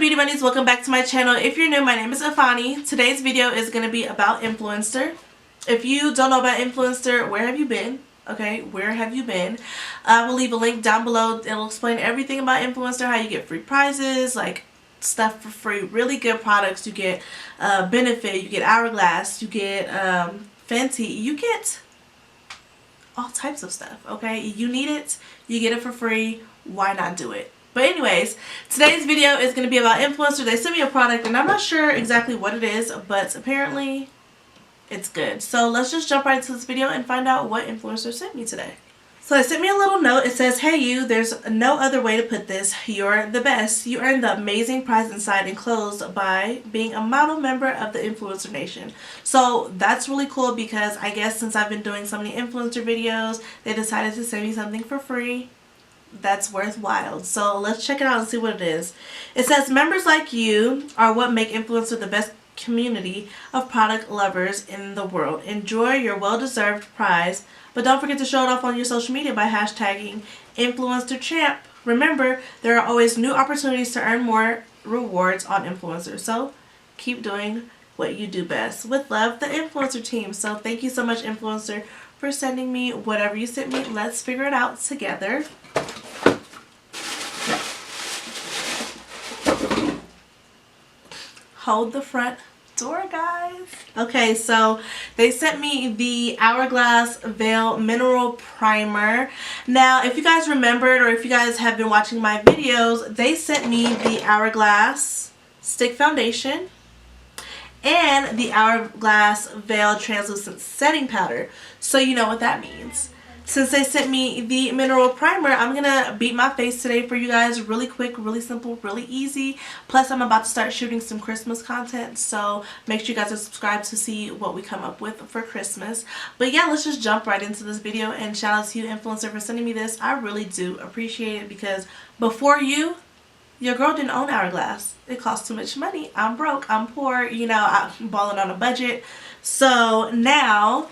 beauty bunnies, welcome back to my channel. If you're new, my name is Iphannie. Today's video is going to be about influencer. If you don't know about influencer, where have you been? Okay, where have you been? I will leave a link down below. It'll explain everything about influencer, how you get free prizes, like stuff for free, really good products. You get Benefit, you get Hourglass, you get Fenty, you get all types of stuff. Okay, you need it, you get it for free. Why not do it? But anyways, today's video is going to be about influencer. They sent me a product and I'm not sure exactly what it is, but apparently it's good. So let's just jump right into this video and find out what influencer sent me today. So they sent me a little note. It says, "Hey you, there's no other way to put this. You're the best. You earned the amazing prize inside enclosed by being a model member of the Influencer Nation." So that's really cool because I guess since I've been doing so many influencer videos, they decided to send me something for free. That's worthwhile. So let's check it out and see what it is. It says, "Members like you are what make influencer the best community of product lovers in the world. Enjoy your well-deserved prize, but don't forget to show it off on your social media by hashtagging InfluencerChamp. Remember, there are always new opportunities to earn more rewards on influencers. So keep doing what you do best. With love, the influencer team." So thank you so much, influencer, for sending me whatever you sent me. Let's figure it out together. Hold the front door, guys. Okay, so they sent me the Hourglass Veil Mineral Primer. Now, if you guys remembered or if you guys have been watching my videos, they sent me the Hourglass Stick Foundation and the Hourglass Veil Translucent Setting Powder. So you know what that means. Since they sent me the mineral primer, I'm going to beat my face today for you guys. Really quick, really simple, really easy. Plus, I'm about to start shooting some Christmas content. So make sure you guys are subscribed to see what we come up with for Christmas. But yeah, let's just jump right into this video. And shout out to you, influencer, for sending me this. I really do appreciate it because before you, your girl didn't own Hourglass. It cost too much money. I'm broke. I'm poor. You know, I'm balling on a budget. So now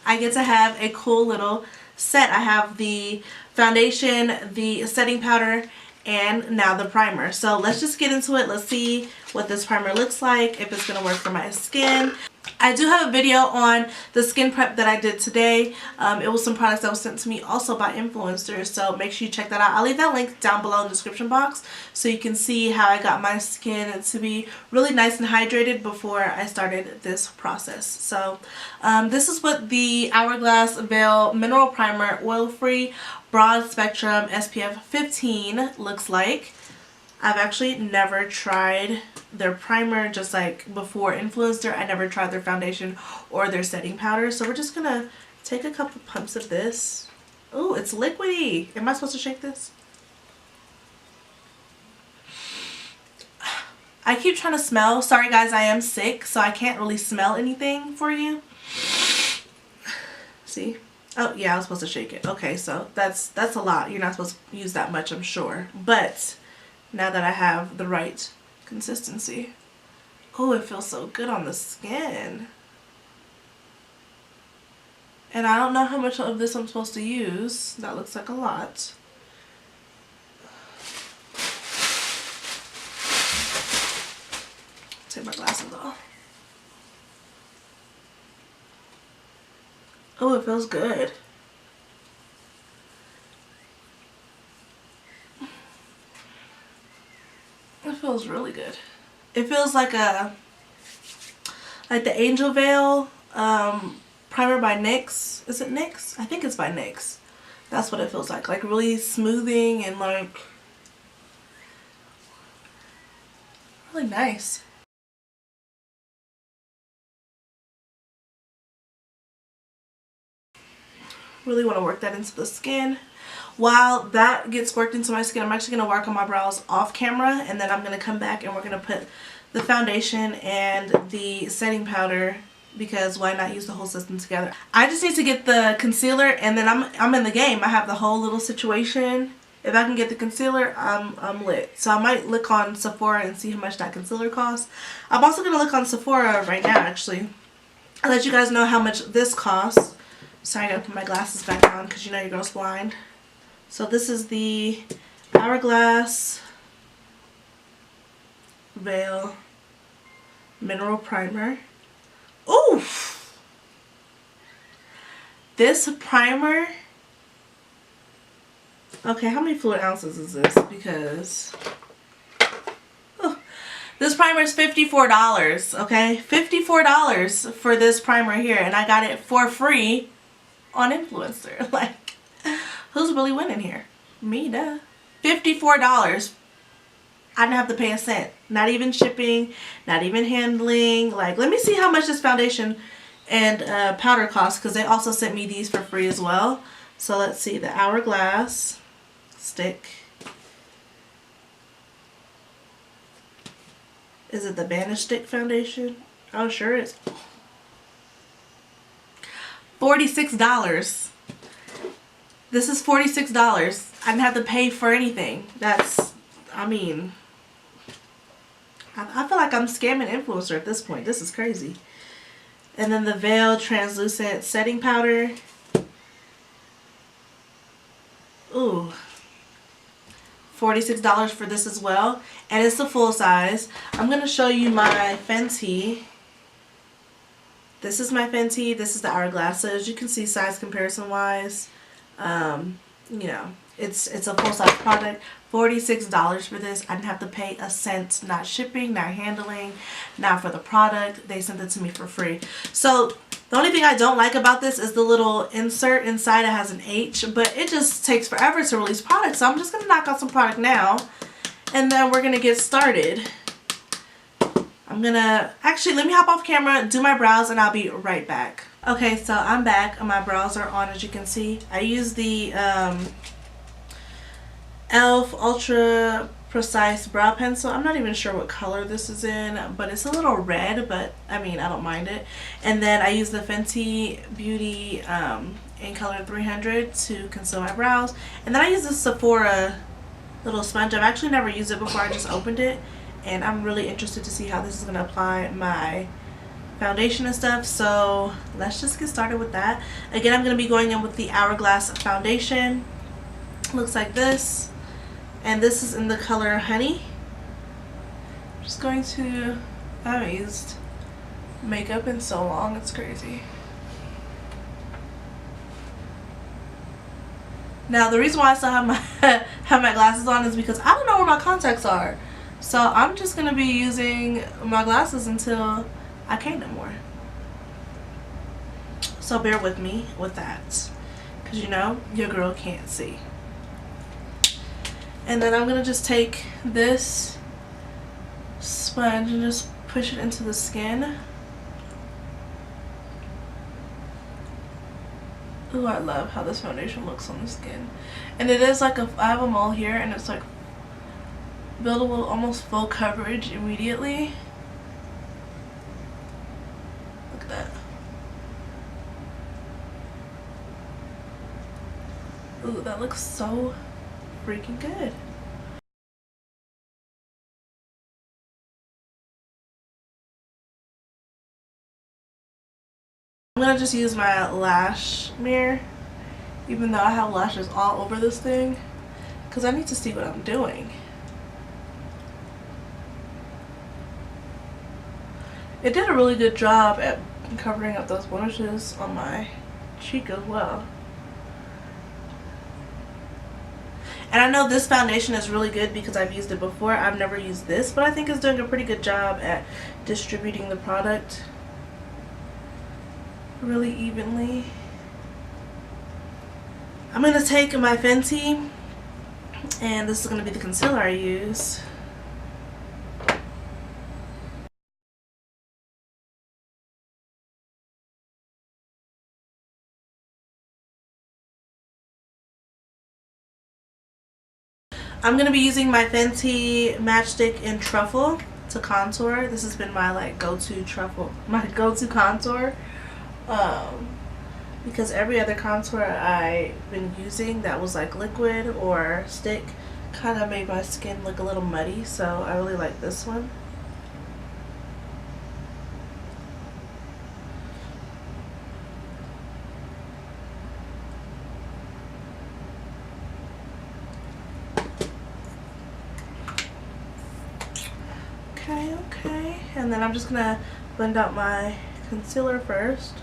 I get to have a cool little set. I have the foundation, the setting powder, and now the primer. So let's just get into it. Let's see what this primer looks like, if it's going to work for my skin. I do have a video on the skin prep that I did today. It was some products that was sent to me also by influencers, so make sure you check that out. I'll leave that link down below in the description box so you can see how I got my skin to be really nice and hydrated before I started this process. So this is what the Hourglass Veil Mineral Primer Oil-Free Broad Spectrum SPF 15 looks like. I've actually never tried their primer, just like before influencer. I never tried their foundation or their setting powder. So we're just going to take a couple pumps of this. Oh, it's liquidy. Am I supposed to shake this? I keep trying to smell. Sorry guys, I am sick, so I can't really smell anything for you. See? Oh yeah, I was supposed to shake it. Okay, so that's a lot. You're not supposed to use that much, I'm sure. But now that I have the right consistency. Oh, it feels so good on the skin. And I don't know how much of this I'm supposed to use. That looks like a lot. Take my glasses off. Oh, it feels good. It feels really good. It feels like the Angel Veil primer by NYX. Is it NYX? I think it's by NYX. That's what it feels like. Like really smoothing and like really nice. Really want to work that into the skin. While that gets worked into my skin, I'm actually going to work on my brows off camera, and then I'm going to come back and we're going to put the foundation and the setting powder, because why not use the whole system together. I just need to get the concealer and then I'm in the game. I have the whole little situation. If I can get the concealer, I'm lit. So I might look on Sephora and see how much that concealer costs. I'm also going to look on Sephora right now actually. I'll let you guys know how much this costs. Sorry, I gotta put my glasses back on because you know your girl's blind. So this is the Hourglass Veil Mineral Primer. Oof! This primer... Okay, how many fluid ounces is this? Because... Oh, this primer is $54, okay? $54 for this primer here. And I got it for free on Influencer. Like, who's really winning here? Me, duh. $54. I didn't have to pay a cent. Not even shipping, not even handling. Like, let me see how much this foundation and powder costs, because they also sent me these for free as well. So let's see, the Hourglass stick. Is it the Banish Stick foundation? Oh, sure is. $46. This is $46. I didn't have to pay for anything. That's, I mean, I feel like I'm scamming Influencer at this point. This is crazy. And then the Veil Translucent Setting Powder. Ooh. $46 for this as well. And it's the full size. I'm going to show you my Fenty. This is my Fenty. This is the Hourglass. So as you can see, size comparison wise, you know, it's a full size product. $46 for this. I didn't have to pay a cent. Not shipping, not handling, not for the product. They sent it to me for free. So the only thing I don't like about this is the little insert inside. It has an H, but it just takes forever to release products. So I'm just going to knock out some product now, and then we're going to get started. I'm going to, actually, let me hop off camera, do my brows, and I'll be right back. Okay, so I'm back, and my brows are on, as you can see. I use the e.l.f. Ultra Precise Brow Pencil. I'm not even sure what color this is in, but it's a little red, but I mean, I don't mind it. And then I use the Fenty Beauty in color 300 to conceal my brows. And then I use this Sephora little sponge. I've actually never used it before. I just opened it, and I'm really interested to see how this is going to apply my foundation and stuff. So let's just get started with that. Again, I'm going to be going in with the Hourglass foundation. Looks like this. And this is in the color Honey. I'm just going to, I haven't used makeup in so long, it's crazy. Now the reason why I still have my glasses on is because I don't know where my contacts are. So I'm just going to be using my glasses until I can't no more. So bear with me with that, because you know, your girl can't see. And then I'm going to just take this sponge and just push it into the skin. Ooh, I love how this foundation looks on the skin. And it is like I have a mole here, and it's like buildable, almost full coverage immediately. Look at that. Ooh, that looks so freaking good. I'm gonna just use my lash mirror, even though I have lashes all over this thing, because I need to see what I'm doing. It did a really good job at covering up those blemishes on my cheek as well. And I know this foundation is really good because I've used it before. I've never used this, but I think it's doing a pretty good job at distributing the product really evenly. I'm going to take my Fenty, and this is going to be the concealer I use. I'm going to be using my Fenty Matchstick in Truffle to contour. This has been my like go-to contour. Because every other contour I've been using that was like liquid or stick kind of made my skin look a little muddy. So I really like this one. Okay, okay. And then I'm just gonna blend out my concealer first.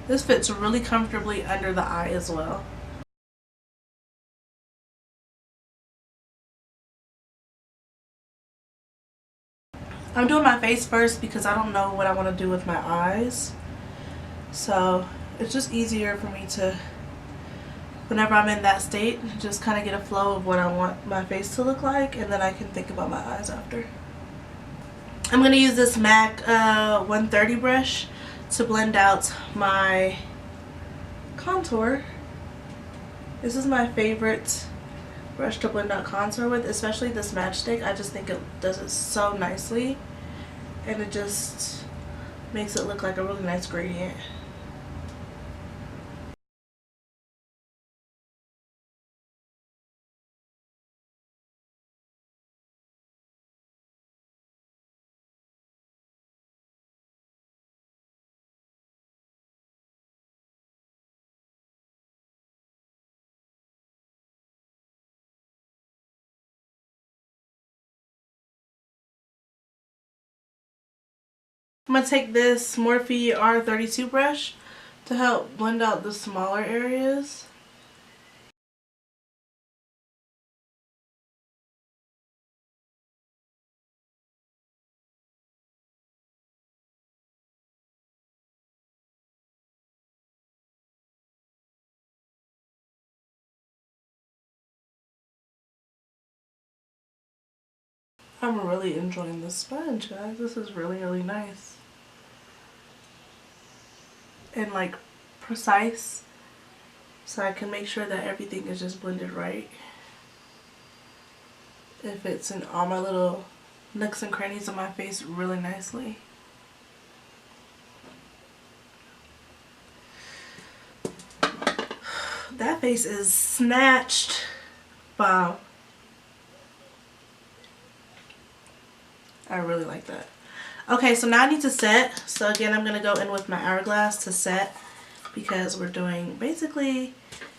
This fits really comfortably under the eye as well. I'm doing my face first because I don't know what I want to do with my eyes. So it's just easier for me to, whenever I'm in that state, just kind of get a flow of what I want my face to look like, and then I can think about my eyes after. I'm going to use this MAC 130 brush to blend out my contour. This is my favorite brush to blend out contour with, especially this matchstick. I just think it does it so nicely, and it just makes it look like a really nice gradient. I'm going to take this Morphe R32 brush to help blend out the smaller areas. I'm really enjoying this sponge, guys. This is really, really nice. And like precise, so I can make sure that everything is just blended right. It fits in all my little nooks and crannies of my face really nicely. That face is snatched. Wow. I really like that. Okay, so now I need to set. So again, I'm going to go in with my hourglass to set, because we're doing basically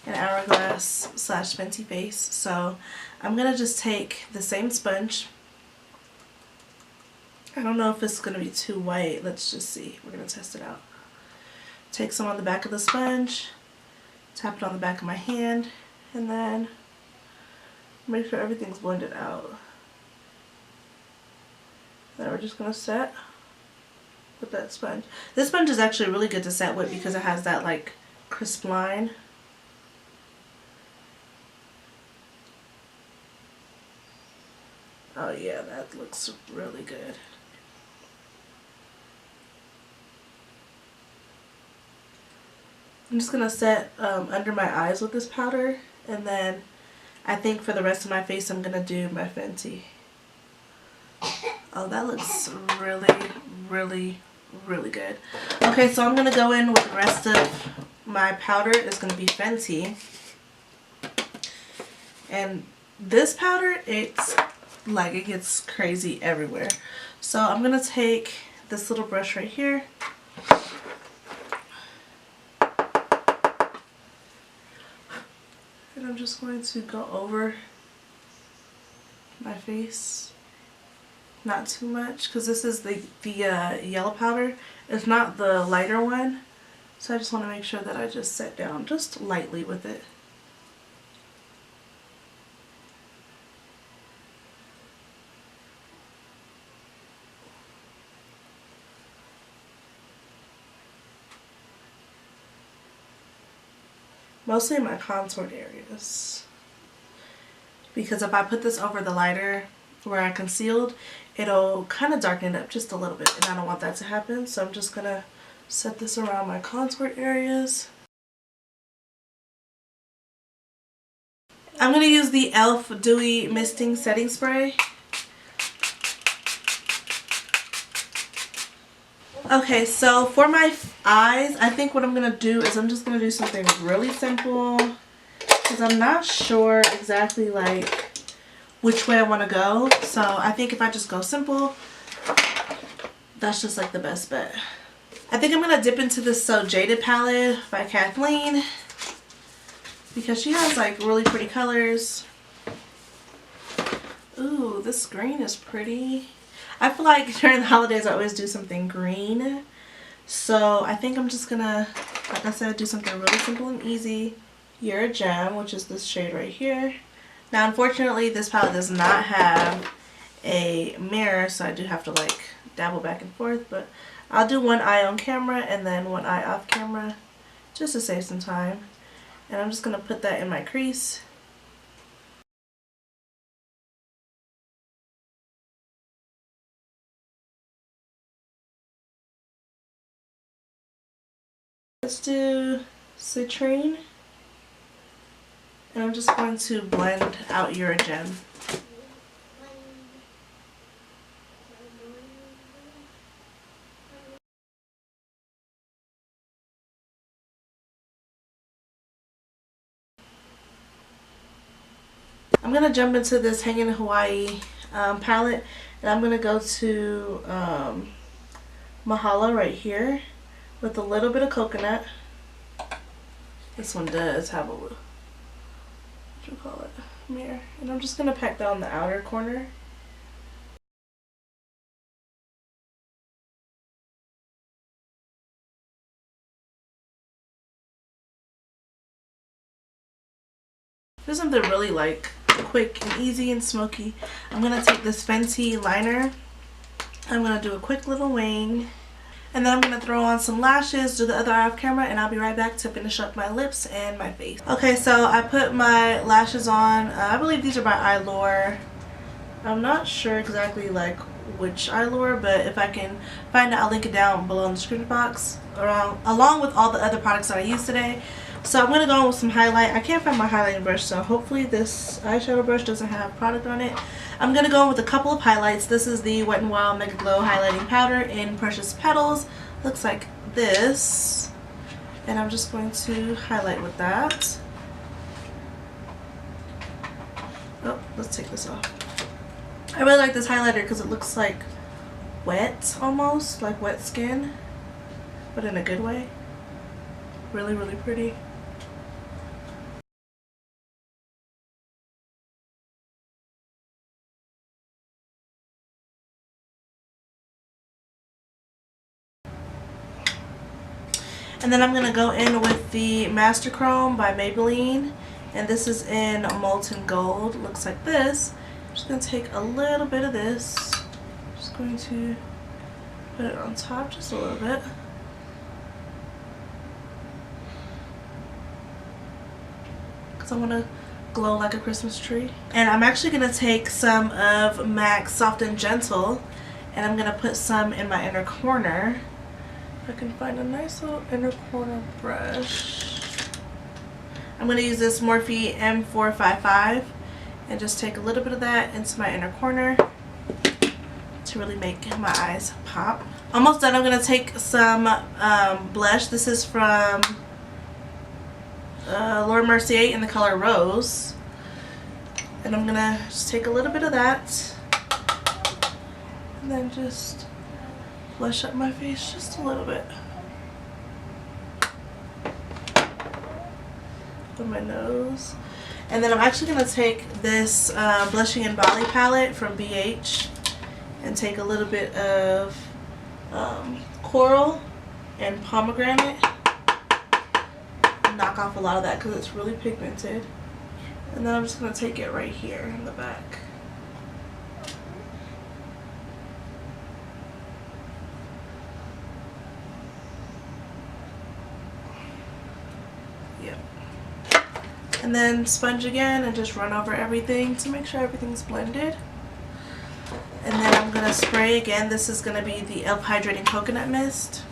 an hourglass / Fenty face. So I'm going to just take the same sponge. I don't know if it's going to be too white. Let's just see. We're going to test it out. Take some on the back of the sponge, tap it on the back of my hand, and then make sure everything's blended out. Then we're just going to set with that sponge. This sponge is actually really good to set with because it has that like crisp line. Oh yeah, that looks really good. I'm just going to set under my eyes with this powder, and then I think for the rest of my face I'm going to do my Fenty. Oh, that looks really, really, really good. Okay, so I'm going to go in with the rest of my powder. It's going to be Fenty. And this powder, it's like it gets crazy everywhere. So I'm going to take this little brush right here. And I'm just going to go over my face. Not too much, because this is the yellow powder. It's not the lighter one. So I just want to make sure that I just set down just lightly with it. Mostly in my contoured areas. Because if I put this over the lighter where I concealed, it'll kind of darken it up just a little bit, and I don't want that to happen. So I'm just gonna set this around my contour areas. I'm gonna use the e.l.f. Dewy Misting Setting Spray. Okay, so for my eyes, I think what I'm gonna do is I'm just gonna do something really simple, because I'm not sure exactly like which way I want to go. So I think if I just go simple, that's just like the best bet. I think I'm gonna dip into this So Jaded palette by Kathleen because she has like really pretty colors. Ooh, this green is pretty. I feel like during the holidays I always do something green. So I think I'm just gonna, like I said, do something really simple and easy. You're a Gem, which is this shade right here. Now unfortunately this palette does not have a mirror, so I do have to like dabble back and forth, but I'll do one eye on camera and then one eye off camera just to save some time. And I'm just gonna put that in my crease. Let's do Citrine. And I'm just going to blend out You're a Gem. I'm going to jump into this Hanging in Hawaii palette, and I'm going to go to Mahala right here with a little bit of coconut. This one does have a, what do you call it, mirror. And I'm just going to pack that on the outer corner. Do something really like quick and easy and smoky. I'm going to take this Fenty liner. I'm going to do a quick little wing. And then I'm going to throw on some lashes, do the other eye off camera, and I'll be right back to finish up my lips and my face. Okay, so I put my lashes on. I believe these are by Eylure. I'm not sure exactly like which Eylure, but if I can find it, I'll link it down below in the description box, along with all the other products that I used today. So I'm going to go in with some highlight. I can't find my highlighting brush, so hopefully this eyeshadow brush doesn't have product on it. I'm going to go in with a couple of highlights. This is the Wet n Wild Mega Glow Highlighting Powder in Precious Petals. Looks like this. And I'm just going to highlight with that. Oh, let's take this off. I really like this highlighter because it looks like wet almost, like wet skin, but in a good way. Really, really pretty. And then I'm going to go in with the Master Chrome by Maybelline. And this is in Molten Gold. Looks like this. I'm just going to take a little bit of this. Just going to put it on top just a little bit. Because I want to glow like a Christmas tree. And I'm actually going to take some of MAC's Soft and Gentle. And I'm going to put some in my inner corner. I can find a nice little inner corner brush. I'm going to use this Morphe M455 and just take a little bit of that into my inner corner to really make my eyes pop. Almost done. I'm going to take some blush. This is from Laura Mercier in the color Rose. And I'm going to just take a little bit of that and then just blush up my face just a little bit. On my nose. And then I'm actually going to take this Blushing in Bali palette from BH and take a little bit of coral and pomegranate. Knock off a lot of that because it's really pigmented. And then I'm just going to take it right here in the back. And then sponge again and just run over everything to make sure everything's blended. And then I'm going to spray again. This is going to be the e.l.f. Hydrating Coconut Mist.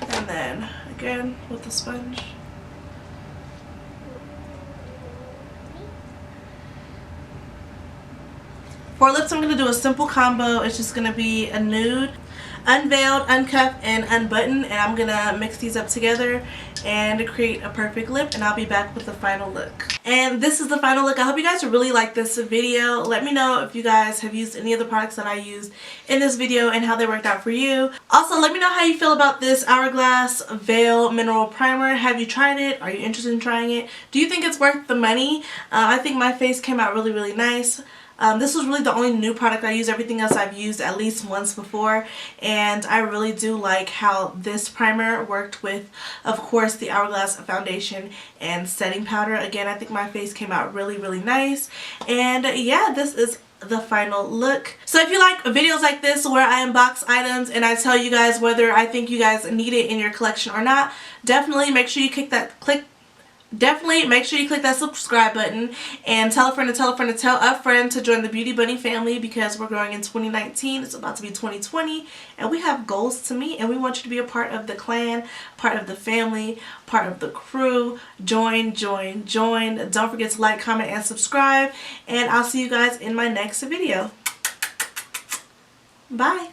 And then again with the sponge. For lips, I'm going to do a simple combo. It's just going to be a nude, unveiled, uncuffed, and unbuttoned, and I'm gonna mix these up together and create a perfect lip, and I'll be back with the final look. And this is the final look. I hope you guys really like this video. Let me know if you guys have used any of the products that I used in this video and how they worked out for you. Also, let me know how you feel about this Hourglass Veil Mineral Primer. Have you tried it? Are you interested in trying it? Do you think it's worth the money? I think my face came out really, really nice. This was really the only new product I used. Everything else I've used at least once before, and I really do like how this primer worked with, of course, the Hourglass foundation and setting powder. Again, I think my face came out really, really nice, and yeah, this is the final look. So if you like videos like this where I unbox items and I tell you guys whether I think you guys need it in your collection or not, definitely make sure you click that subscribe button, and tell a friend to tell a friend to tell a friend to join the Beauty Bunny family, because we're growing in 2019. It's about to be 2020 and we have goals to meet, and we want you to be a part of the clan, part of the family, part of the crew. Join. Don't forget to like, comment, and subscribe, and I'll see you guys in my next video. Bye.